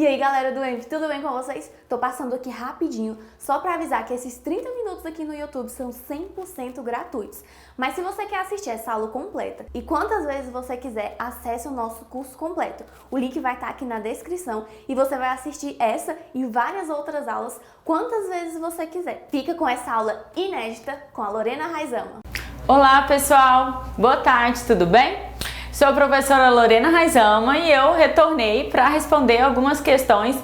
E aí galera do ENF, tudo bem com vocês? Tô passando aqui rapidinho só pra avisar que esses 30 minutos aqui no YouTube são 100% gratuitos. Mas se você quer assistir essa aula completa e quantas vezes você quiser, acesse o nosso curso completo. O link vai estar aqui na descrição e você vai assistir essa e várias outras aulas quantas vezes você quiser. Fica com essa aula inédita com a Lorena Raizama. Olá pessoal, boa tarde, tudo bem? Sou a professora Lorena Raizama e eu retornei para responder algumas questões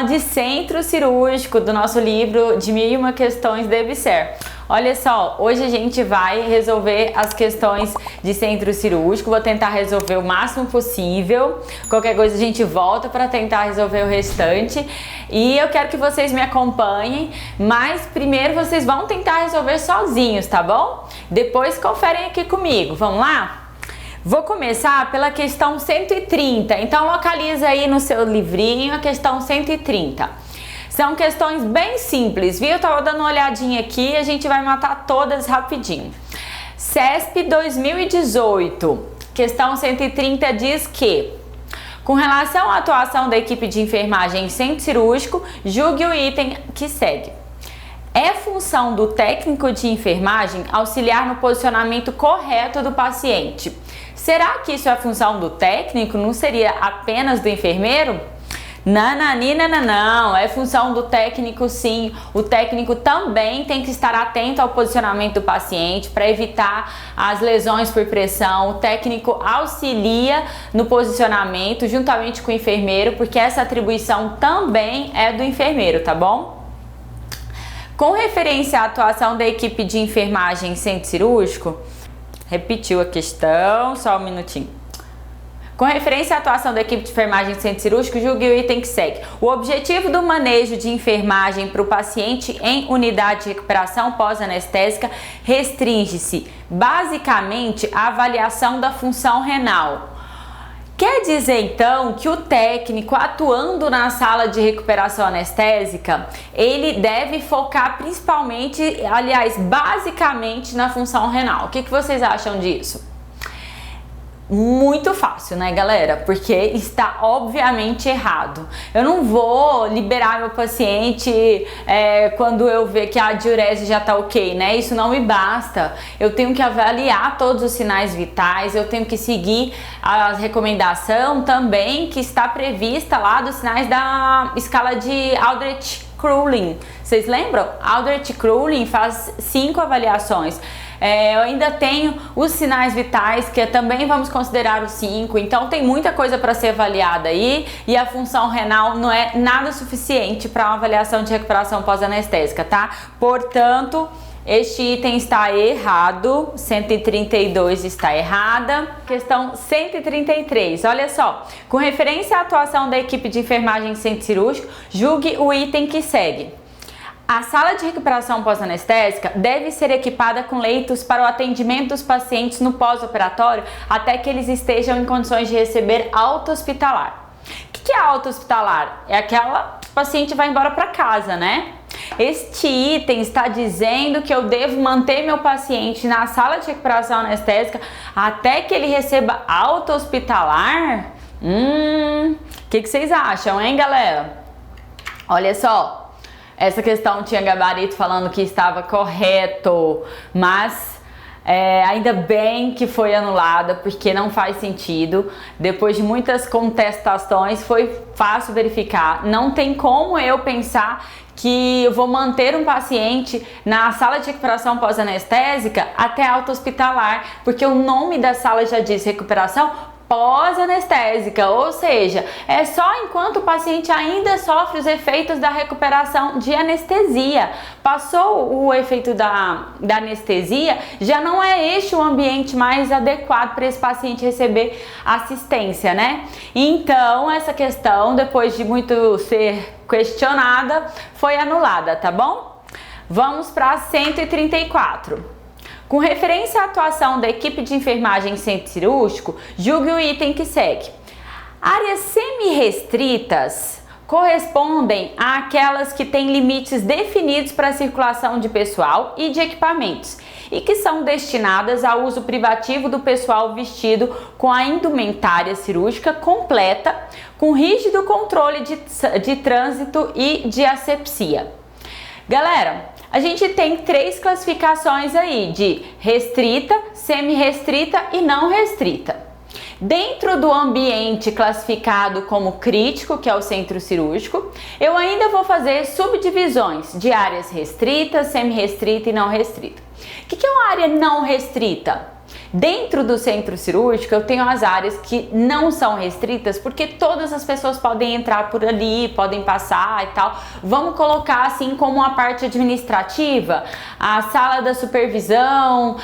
de centro cirúrgico do nosso livro de 1001 questões de EBSER. Olha só, hoje a gente vai resolver as questões de centro cirúrgico, vou tentar resolver o máximo possível, qualquer coisa a gente volta para tentar resolver o restante e eu quero que vocês me acompanhem, mas primeiro vocês vão tentar resolver sozinhos, tá bom? Depois conferem aqui comigo, vamos lá? Vou começar pela questão 130, então localiza aí no seu livrinho a questão 130. São questões bem simples, viu? Eu tava dando uma olhadinha aqui e a gente vai matar todas rapidinho. CESP 2018, questão 130 diz que, com relação à atuação da equipe de enfermagem em centro cirúrgico, julgue o item que segue. É função do técnico de enfermagem auxiliar no posicionamento correto do paciente. Será que isso é função do técnico? Não seria apenas do enfermeiro? Não, é função do técnico sim. O técnico também tem que estar atento ao posicionamento do paciente para evitar as lesões por pressão. O técnico auxilia no posicionamento juntamente com o enfermeiro, porque essa atribuição também é do enfermeiro, tá bom? Com referência à atuação da equipe de enfermagem em centro cirúrgico, repetiu a questão, só um minutinho. Com referência à atuação da equipe de enfermagem em centro cirúrgico, julgue o item que segue. O objetivo do manejo de enfermagem para o paciente em unidade de recuperação pós-anestésica restringe-se basicamente à avaliação da função renal. Quer dizer então que o técnico atuando na sala de recuperação anestésica, ele deve focar principalmente, aliás, basicamente na função renal. O que vocês acham disso? Muito fácil, né, galera? Porque está obviamente errado. Eu não vou liberar meu paciente quando eu ver que a diurese já tá ok, né? Isso não me basta. Eu tenho que avaliar todos os sinais vitais, eu tenho que seguir a recomendação também que está prevista lá dos sinais da escala de Aldrich-Crowlin. Vocês lembram? Aldrich-Crowlin faz 5 avaliações. Eu ainda tenho os sinais vitais, que também vamos considerar os 5, então tem muita coisa para ser avaliada aí e a função renal não é nada suficiente para uma avaliação de recuperação pós-anestésica, tá? Portanto, este item está errado, 132 está errada. Questão 133, olha só. Com referência à atuação da equipe de enfermagem em centro cirúrgico, julgue o item que segue. A sala de recuperação pós-anestésica deve ser equipada com leitos para o atendimento dos pacientes no pós-operatório até que eles estejam em condições de receber alta hospitalar. O que é alta hospitalar? É aquela que o paciente vai embora para casa, né? Este item está dizendo que eu devo manter meu paciente na sala de recuperação anestésica até que ele receba alta hospitalar? Que vocês acham, hein, galera? Olha só. Essa questão tinha gabarito falando que estava correto, mas ainda bem que foi anulada, porque não faz sentido. Depois de muitas contestações, foi fácil verificar. Não tem como eu pensar que eu vou manter um paciente na sala de recuperação pós-anestésica até alta hospitalar, porque o nome da sala já diz recuperação pós-anestésica, ou seja, é só enquanto o paciente ainda sofre os efeitos da recuperação de anestesia. Passou o efeito da anestesia, já não é este o ambiente mais adequado para esse paciente receber assistência, né? Então, essa questão, depois de muito ser questionada, foi anulada, tá bom? Vamos para 134. Com referência à atuação da equipe de enfermagem em centro cirúrgico, julgue o item que segue. Áreas semi-restritas correspondem àquelas que têm limites definidos para a circulação de pessoal e de equipamentos e que são destinadas ao uso privativo do pessoal vestido com a indumentária cirúrgica completa, com rígido controle de trânsito e de asepsia. Galera, a gente tem 3 classificações aí de restrita, semi-restrita e não restrita. Dentro do ambiente classificado como crítico, que é o centro cirúrgico, eu ainda vou fazer subdivisões de áreas restritas, semi-restrita e não restrita. O que é uma área não restrita? Dentro do centro cirúrgico eu tenho as áreas que não são restritas, porque todas as pessoas podem entrar por ali, podem passar e tal. Vamos colocar assim como uma parte administrativa, a sala da supervisão,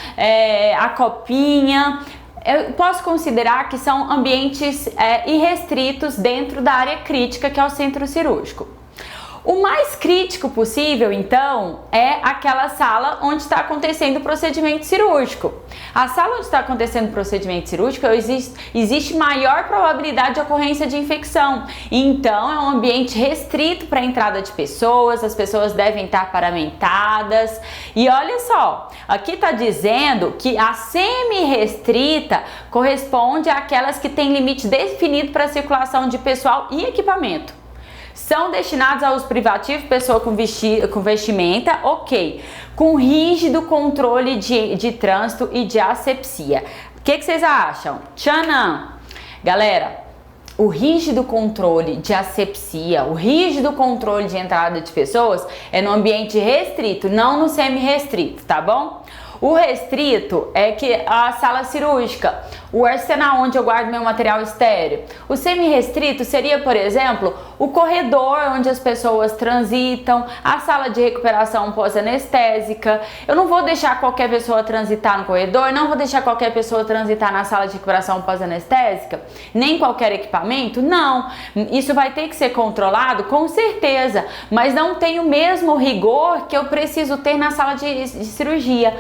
a copinha. Eu posso considerar que são ambientes irrestritos dentro da área crítica, que é o centro cirúrgico. O mais crítico possível, então, é aquela sala onde está acontecendo o procedimento cirúrgico. A sala onde está acontecendo o procedimento cirúrgico existe maior probabilidade de ocorrência de infecção. Então, é um ambiente restrito para a entrada de pessoas, as pessoas devem estar paramentadas. E olha só, aqui está dizendo que a semi-restrita corresponde àquelas que têm limite definido para a circulação de pessoal e equipamento. São destinados ao uso privativo, pessoa com vestimenta, ok, com rígido controle de trânsito e de asepsia. O que vocês acham? Tchanã! Galera, o rígido controle de asepsia, o rígido controle de entrada de pessoas é no ambiente restrito, não no semi-restrito, tá bom? O restrito é que a sala cirúrgica, o arsenal onde eu guardo meu material estéreo. O semi-restrito seria, por exemplo, o corredor onde as pessoas transitam, a sala de recuperação pós-anestésica. Eu não vou deixar qualquer pessoa transitar no corredor, não vou deixar qualquer pessoa transitar na sala de recuperação pós-anestésica, nem qualquer equipamento, não. Isso vai ter que ser controlado, com certeza, mas não tem o mesmo rigor que eu preciso ter na sala de cirurgia.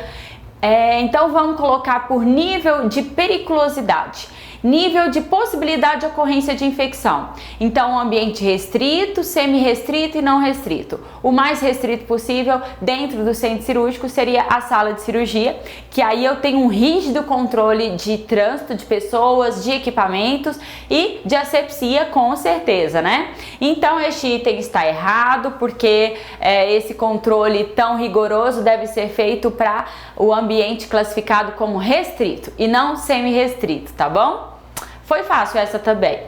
Então vamos colocar por nível de periculosidade, nível de possibilidade de ocorrência de infecção. Então, ambiente restrito, semi-restrito e não restrito. O mais restrito possível dentro do centro cirúrgico seria a sala de cirurgia, que aí eu tenho um rígido controle de trânsito de pessoas, de equipamentos e de asepsia, com certeza, né? Então, este item está errado, porque esse controle tão rigoroso deve ser feito para o ambiente classificado como restrito e não semi-restrito, tá bom? Foi fácil essa também.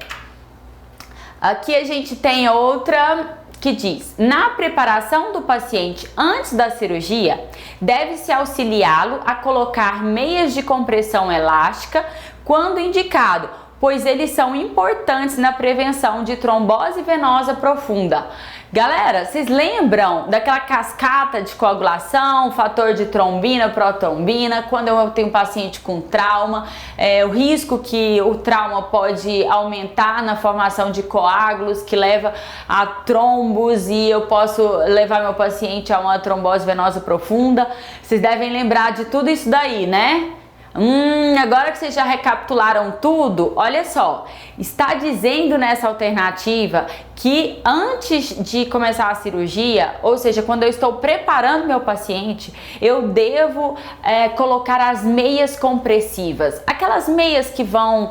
Aqui a gente tem outra que diz: na preparação do paciente antes da cirurgia, deve-se auxiliá-lo a colocar meias de compressão elástica quando indicado, pois eles são importantes na prevenção de trombose venosa profunda. Galera, vocês lembram daquela cascata de coagulação, fator de trombina, protrombina, quando eu tenho um paciente com trauma, o risco que o trauma pode aumentar na formação de coágulos, que leva a trombos e eu posso levar meu paciente a uma trombose venosa profunda. Vocês devem lembrar de tudo isso daí, né? Agora que vocês já recapitularam tudo, olha só, está dizendo nessa alternativa que antes de começar a cirurgia, ou seja, quando eu estou preparando meu paciente, eu devo colocar as meias compressivas, aquelas meias que vão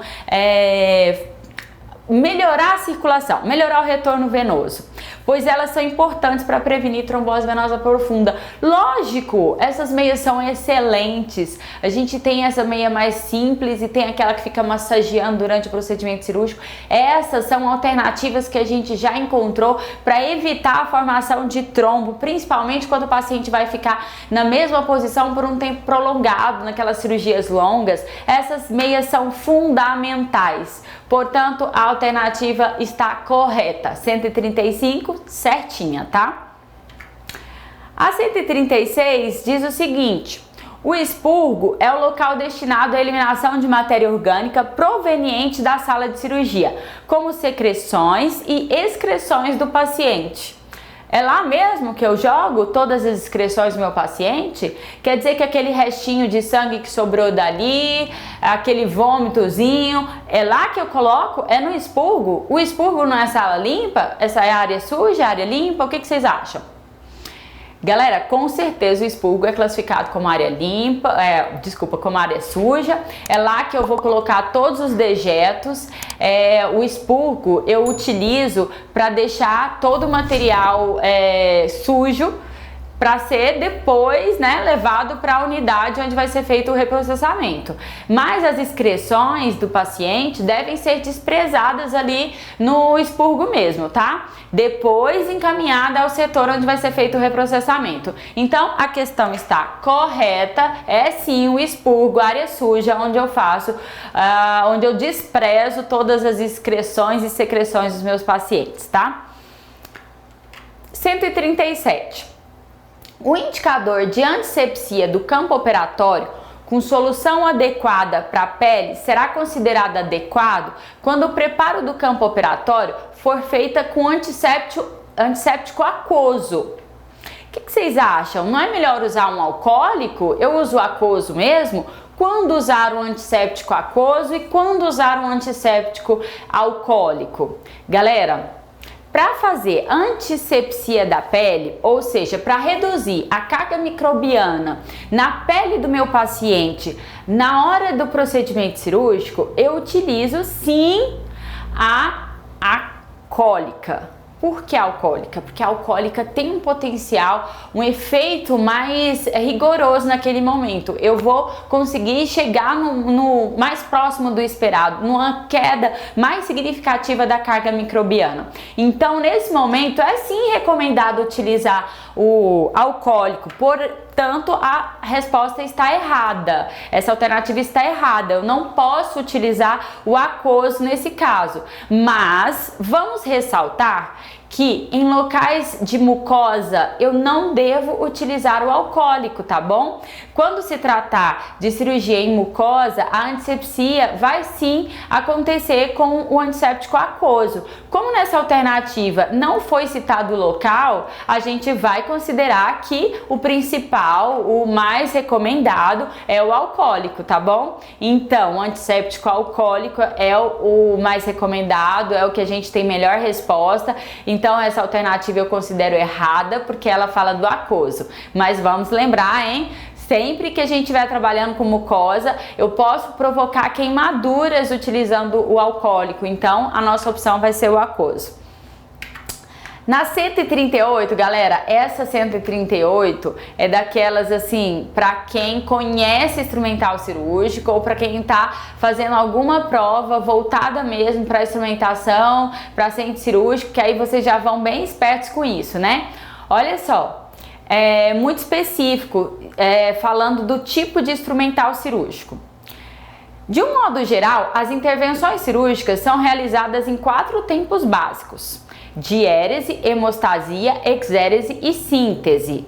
melhorar a circulação, melhorar o retorno venoso, pois elas são importantes para prevenir trombose venosa profunda. Lógico, essas meias são excelentes. A gente tem essa meia mais simples e tem aquela que fica massageando durante o procedimento cirúrgico. Essas são alternativas que a gente já encontrou para evitar a formação de trombo, principalmente quando o paciente vai ficar na mesma posição por um tempo prolongado, naquelas cirurgias longas. Essas meias são fundamentais. Portanto, a alternativa está correta. 135, certinha, tá? A 136 diz o seguinte: o expurgo é o local destinado à eliminação de matéria orgânica proveniente da sala de cirurgia, como secreções e excreções do paciente. É lá mesmo que eu jogo todas as excreções do meu paciente? Quer dizer que aquele restinho de sangue que sobrou dali, aquele vômitozinho, é lá que eu coloco? É no expurgo? O expurgo não é sala limpa? Essa é a área suja, a área limpa? O que vocês acham? Galera, com certeza o expurgo é classificado como área limpa, como área suja. É lá que eu vou colocar todos os dejetos. O expurgo eu utilizo para deixar todo o material sujo, para ser depois, né, levado para a unidade onde vai ser feito o reprocessamento. Mas as excreções do paciente devem ser desprezadas ali no expurgo mesmo, tá? Depois encaminhada ao setor onde vai ser feito o reprocessamento. Então a questão está correta, é sim o expurgo, área suja, onde eu faço, onde eu desprezo todas as excreções e secreções dos meus pacientes, tá? 137. O indicador de antisepsia do campo operatório com solução adequada para a pele será considerado adequado quando o preparo do campo operatório for feita com antisséptico aquoso. O que vocês acham? Não é melhor usar um alcoólico? Eu uso aquoso mesmo? Quando usar um antisséptico aquoso e quando usar um antisséptico alcoólico? Galera, para fazer antissepsia da pele, ou seja, para reduzir a carga microbiana na pele do meu paciente na hora do procedimento cirúrgico, eu utilizo sim a alcoólica. Por que alcoólica? Porque a alcoólica tem um potencial, um efeito mais rigoroso naquele momento. Eu vou conseguir chegar no mais próximo do esperado, numa queda mais significativa da carga microbiana. Então, nesse momento, é sim recomendado utilizar o alcoólico, portanto, a resposta está errada. Essa alternativa está errada. Eu não posso utilizar o aquoso nesse caso. Mas vamos ressaltar que em locais de mucosa eu não devo utilizar o alcoólico, tá bom? Quando se tratar de cirurgia em mucosa, a antissepsia vai sim acontecer com o antisséptico aquoso. Como nessa alternativa não foi citado o local, a gente vai considerar que o principal, o mais recomendado é o alcoólico, tá bom? Então, o antisséptico alcoólico é o mais recomendado, é o que a gente tem melhor resposta. Então, essa alternativa eu considero errada porque ela fala do aquoso. Mas vamos lembrar, hein? Sempre que a gente estiver trabalhando com mucosa, eu posso provocar queimaduras utilizando o alcoólico. Então, a nossa opção vai ser o aquoso. Na 138, galera, essa 138 é daquelas assim, para quem conhece instrumental cirúrgico ou para quem tá fazendo alguma prova voltada mesmo para instrumentação, para centro cirúrgico, que aí vocês já vão bem espertos com isso, né? Olha só, é muito específico, falando do tipo de instrumental cirúrgico. De um modo geral, as intervenções cirúrgicas são realizadas em 4 tempos básicos: diérese, hemostasia, exérese e síntese.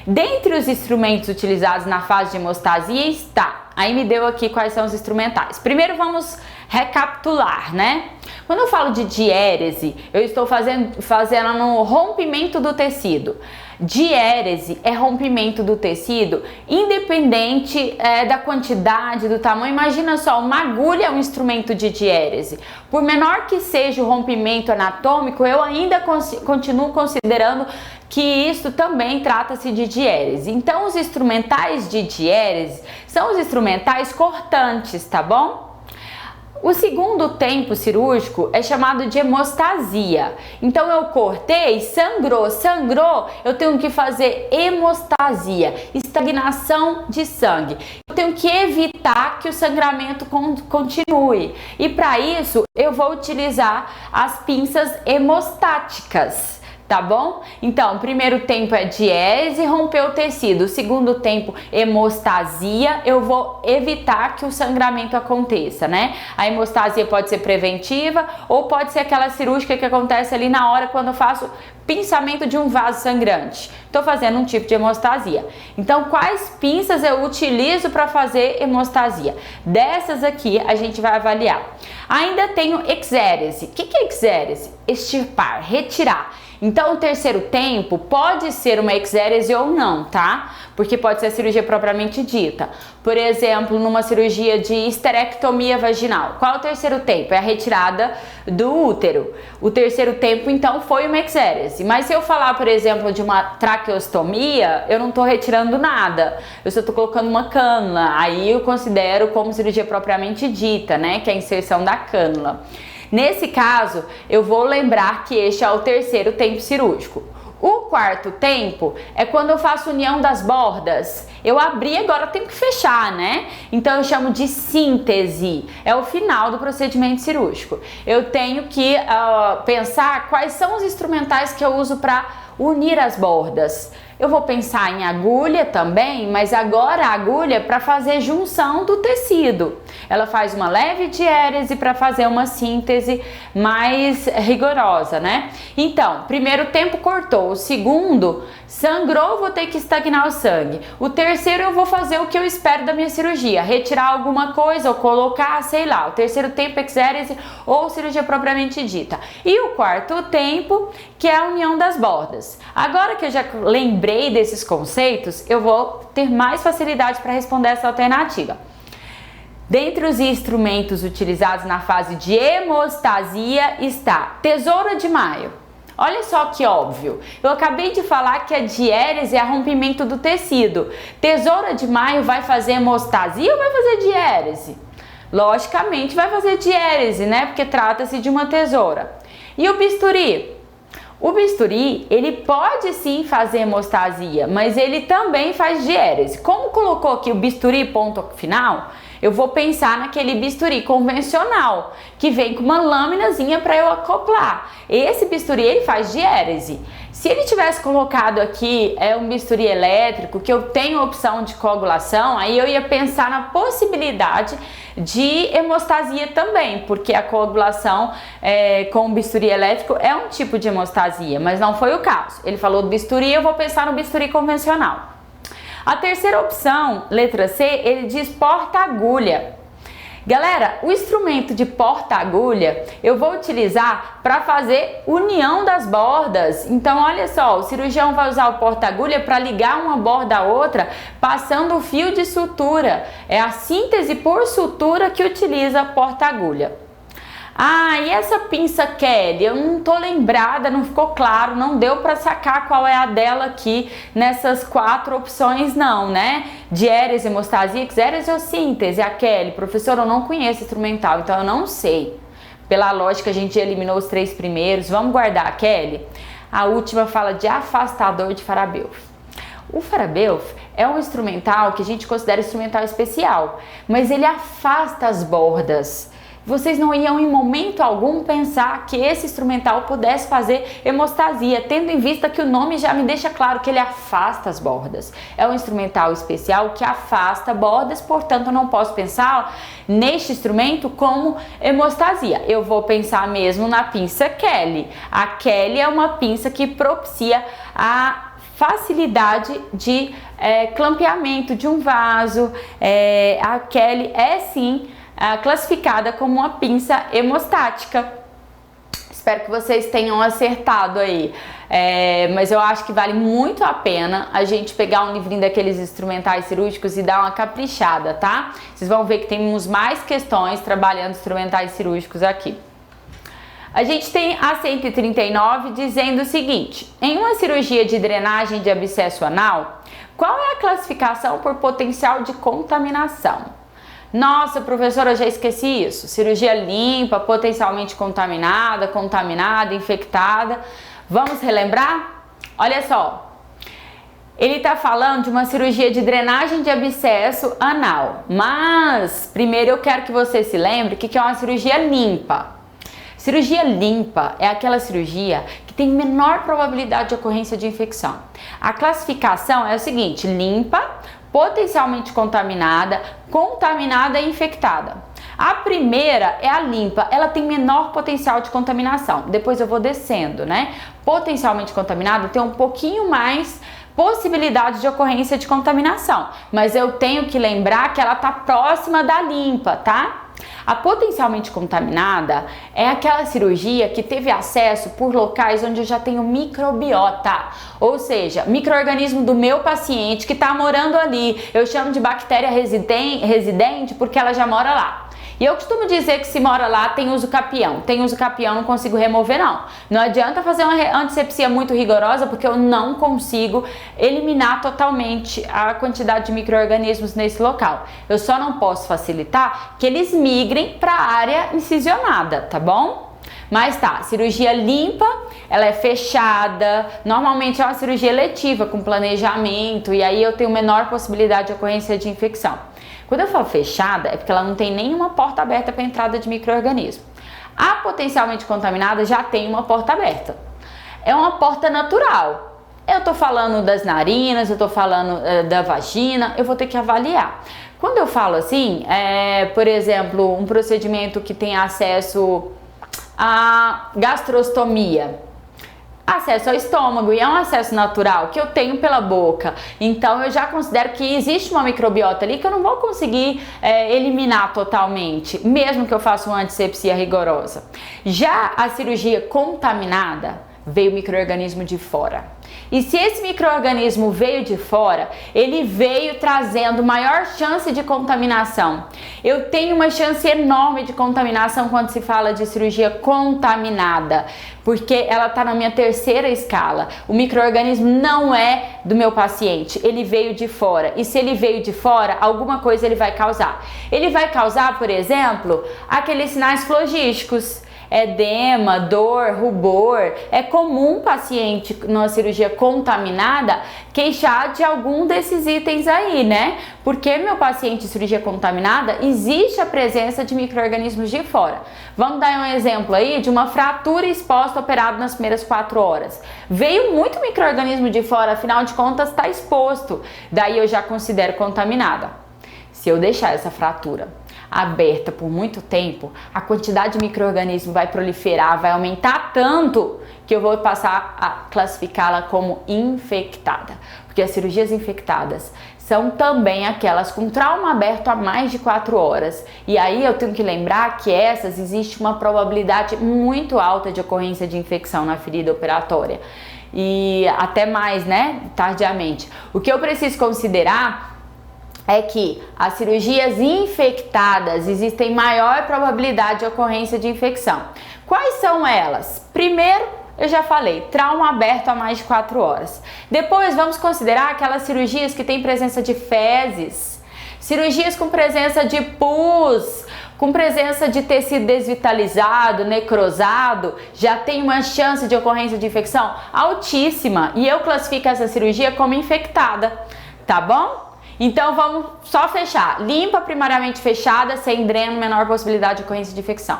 Dentre os instrumentos utilizados na fase de hemostasia está, aí me deu aqui quais são os instrumentais. Primeiro vamos recapitular, né? Quando eu falo de diérese, eu estou fazendo no rompimento do tecido. Diérese é rompimento do tecido independente da quantidade, do tamanho. Imagina só, uma agulha é um instrumento de diérese. Por menor que seja o rompimento anatômico, eu ainda continuo considerando que isso também trata-se de diérese. Então, os instrumentais de diérese são os instrumentais cortantes, tá bom? O segundo tempo cirúrgico é chamado de hemostasia. Então eu cortei, sangrou, eu tenho que fazer hemostasia, estagnação de sangue. Eu tenho que evitar que o sangramento continue. E para isso eu vou utilizar as pinças hemostáticas. Tá bom? Então, o primeiro tempo é diérese, romper o tecido. O segundo tempo, hemostasia, eu vou evitar que o sangramento aconteça, né? A hemostasia pode ser preventiva ou pode ser aquela cirúrgica que acontece ali na hora quando eu faço pinçamento de um vaso sangrante. Estou fazendo um tipo de hemostasia. Então, quais pinças eu utilizo para fazer hemostasia? Dessas aqui a gente vai avaliar. Ainda tenho exérese. O que é exérese? Extirpar, retirar. Então, o terceiro tempo pode ser uma exérese ou não, tá? Porque pode ser a cirurgia propriamente dita. Por exemplo, numa cirurgia de histerectomia vaginal. Qual é o terceiro tempo? É a retirada do útero. O terceiro tempo, então, foi uma exérese. diérese. Mas se eu falar, por exemplo, de uma traqueostomia, eu não estou retirando nada, eu só estou colocando uma cânula. Aí eu considero como cirurgia propriamente dita, né, que é a inserção da cânula. Nesse caso, eu vou lembrar que este é o terceiro tempo cirúrgico. O quarto tempo é quando eu faço união das bordas. Eu abri, agora eu tenho que fechar, né? Então eu chamo de síntese. É o final do procedimento cirúrgico. Eu tenho que pensar quais são os instrumentais que eu uso para unir as bordas. Eu vou pensar em agulha também, mas agora a agulha é para fazer junção do tecido. Ela faz uma leve diérese para fazer uma síntese mais rigorosa, né? Então, primeiro tempo cortou, o segundo sangrou, vou ter que estagnar o sangue. O terceiro eu vou fazer o que eu espero da minha cirurgia, retirar alguma coisa ou colocar, sei lá. O terceiro tempo é exérese ou cirurgia propriamente dita. E o quarto tempo, que é a união das bordas. Agora que eu já lembrei desses conceitos, eu vou ter mais facilidade para responder essa alternativa. Dentre os instrumentos utilizados na fase de hemostasia está tesoura de maio. Olha só que óbvio, eu acabei de falar que a diérese é rompimento do tecido. Tesoura de maio vai fazer hemostasia ou vai fazer diérese? Logicamente vai fazer diérese, né? Porque trata-se de uma tesoura. E o bisturi? O bisturi, ele pode sim fazer hemostasia, mas ele também faz diérese. Como colocou aqui o bisturi ponto final, eu vou pensar naquele bisturi convencional, que vem com uma lâminazinha para eu acoplar. Esse bisturi, ele faz diérese. Se ele tivesse colocado aqui um bisturi elétrico, que eu tenho opção de coagulação, aí eu ia pensar na possibilidade de hemostasia também, porque a coagulação com o bisturi elétrico é um tipo de hemostasia, mas não foi o caso. Ele falou do bisturi, eu vou pensar no bisturi convencional. A terceira opção, letra C, ele diz porta-agulha. Galera, o instrumento de porta-agulha eu vou utilizar para fazer união das bordas. Então, olha só, o cirurgião vai usar o porta-agulha para ligar uma borda a outra, passando o fio de sutura. É a síntese por sutura que utiliza porta-agulha. Ah, e essa pinça Kelly? Eu não tô lembrada, não ficou claro, não deu para sacar qual é a dela aqui nessas 4 opções não, né? Diérese, hemostasia, exérese ou síntese? A Kelly, professor, eu não conheço instrumental, então eu não sei. Pela lógica, a gente eliminou os 3 primeiros, vamos guardar a Kelly? A última fala de afastador de Farabeuf. O Farabeuf é um instrumental que a gente considera instrumental especial, mas ele afasta as bordas. Vocês não iam em momento algum pensar que esse instrumental pudesse fazer hemostasia, tendo em vista que o nome já me deixa claro que ele afasta as bordas. É um instrumental especial que afasta bordas, portanto eu não posso pensar neste instrumento como hemostasia. Eu vou pensar mesmo na pinça Kelly. A Kelly é uma pinça que propicia a facilidade de clampeamento de um vaso. A Kelly é sim classificada como uma pinça hemostática. Espero que vocês tenham acertado aí, mas eu acho que vale muito a pena a gente pegar um livrinho daqueles instrumentais cirúrgicos e dar uma caprichada, tá? Vocês vão ver que temos mais questões trabalhando instrumentais cirúrgicos aqui. A gente tem a 139 dizendo o seguinte: em uma cirurgia de drenagem de abscesso anal, qual é a classificação por potencial de contaminação? Nossa, professora, eu já esqueci isso. Cirurgia limpa, potencialmente contaminada, infectada. Vamos relembrar? Olha só. Ele está falando de uma cirurgia de drenagem de abscesso anal. Mas, primeiro eu quero que você se lembre que é uma cirurgia limpa. Cirurgia limpa é aquela cirurgia que tem menor probabilidade de ocorrência de infecção. A classificação é o seguinte: limpa, potencialmente contaminada e infectada. A primeira é a limpa, ela tem menor potencial de contaminação. Depois eu vou descendo, né? Potencialmente contaminada tem um pouquinho mais possibilidade de ocorrência de contaminação, mas eu tenho que lembrar que ela está próxima da limpa, tá? A potencialmente contaminada é aquela cirurgia que teve acesso por locais onde eu já tenho microbiota, ou seja, micro-organismo do meu paciente que está morando ali. Eu chamo de bactéria residente porque ela já mora lá. E eu costumo dizer que se mora lá tem uso capião. Tem uso capião, não consigo remover não. Não adianta fazer uma antisepsia muito rigorosa porque eu não consigo eliminar totalmente a quantidade de micro-organismos nesse local. Eu só não posso facilitar que eles migrem para a área incisionada, tá bom? Mas tá, cirurgia limpa, ela é fechada, normalmente é uma cirurgia eletiva com planejamento e aí eu tenho menor possibilidade de ocorrência de infecção. Quando eu falo fechada, é porque ela não tem nenhuma porta aberta para entrada de micro-organismo. A potencialmente contaminada já tem uma porta aberta. É uma porta natural. Eu tô falando das narinas, eu tô falando da vagina, eu vou ter que avaliar. Quando eu falo assim, por exemplo, um procedimento que tem acesso a gastrostomia, acesso ao estômago, e é um acesso natural que eu tenho pela boca, então eu já considero que existe uma microbiota ali que eu não vou conseguir eliminar totalmente, mesmo que eu faça uma antisepsia rigorosa. Já a cirurgia contaminada, veio micro-organismo de fora. E se esse micro-organismo veio de fora, ele veio trazendo maior chance de contaminação. Eu tenho uma chance enorme de contaminação quando se fala de cirurgia contaminada, porque ela está na minha terceira escala. O micro-organismo não é do meu paciente, ele veio de fora. E se ele veio de fora, alguma coisa ele vai causar. Ele vai causar, por exemplo, aqueles sinais flogísticos. Edema, dor, rubor. É comum o paciente numa cirurgia contaminada queixar de algum desses itens aí, né? Porque meu paciente em cirurgia contaminada existe a presença de micro-organismos de fora. Vamos dar um exemplo aí de uma fratura exposta operada nas primeiras 4 horas. Veio muito micro-organismo de fora, afinal de contas está exposto. Daí eu já considero contaminada. Se eu deixar essa fratura aberta por muito tempo, a quantidade de micro-organismo vai proliferar, vai aumentar tanto que eu vou passar a classificá-la como infectada. Porque as cirurgias infectadas são também aquelas com trauma aberto há mais de 4 horas. E aí eu tenho que lembrar que essas existe uma probabilidade muito alta de ocorrência de infecção na ferida operatória. E até mais, né? Tardiamente. O que eu preciso considerar é que as cirurgias infectadas existem maior probabilidade de ocorrência de infecção. Quais são elas? Primeiro, eu já falei, trauma aberto há mais de 4 horas. Depois, vamos considerar aquelas cirurgias que têm presença de fezes, cirurgias com presença de pus, com presença de tecido desvitalizado, necrosado, já tem uma chance de ocorrência de infecção altíssima. E eu classifico essa cirurgia como infectada, tá bom? Então vamos só fechar. Limpa primariamente fechada, sem dreno, menor possibilidade de ocorrência de infecção.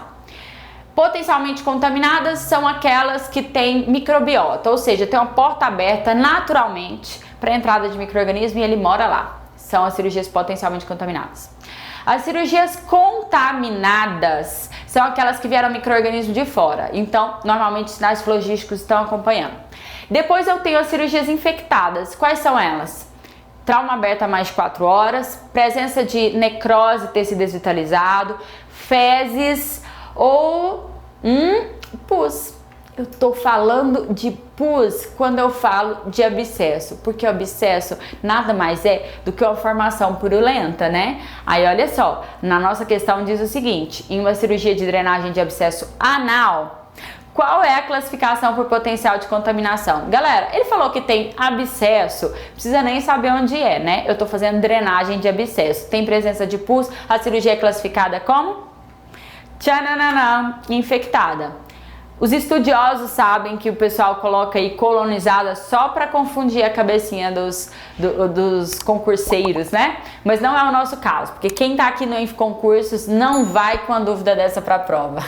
Potencialmente contaminadas são aquelas que têm microbiota, ou seja, tem uma porta aberta naturalmente para a entrada de micro-organismo e ele mora lá. São as cirurgias potencialmente contaminadas. As cirurgias contaminadas são aquelas que vieram micro-organismo de fora, então normalmente os sinais flogísticos estão acompanhando. Depois eu tenho as cirurgias infectadas. Quais são elas? Trauma aberto há mais de 4 horas, presença de necrose, tecido desvitalizado, fezes ou pus. Eu tô falando de pus quando eu falo de abscesso, porque o abscesso nada mais é do que uma formação purulenta, né? Aí olha só, na nossa questão diz o seguinte, em uma cirurgia de drenagem de abscesso anal, qual é a classificação por potencial de contaminação? Galera, ele falou que tem abscesso, precisa nem saber onde é, né? Eu tô fazendo drenagem de abscesso. Tem presença de pus, a cirurgia é classificada como? Tchananã, infectada. Os estudiosos sabem que o pessoal coloca aí colonizada só para confundir a cabecinha dos concurseiros, né? Mas não é o nosso caso, porque quem tá aqui no Infoconcursos não vai com a dúvida dessa para a prova.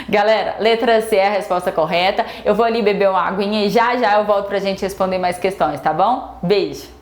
Galera, letra C é a resposta correta. Eu vou ali beber uma aguinha e já eu volto pra gente responder mais questões, tá bom? Beijo!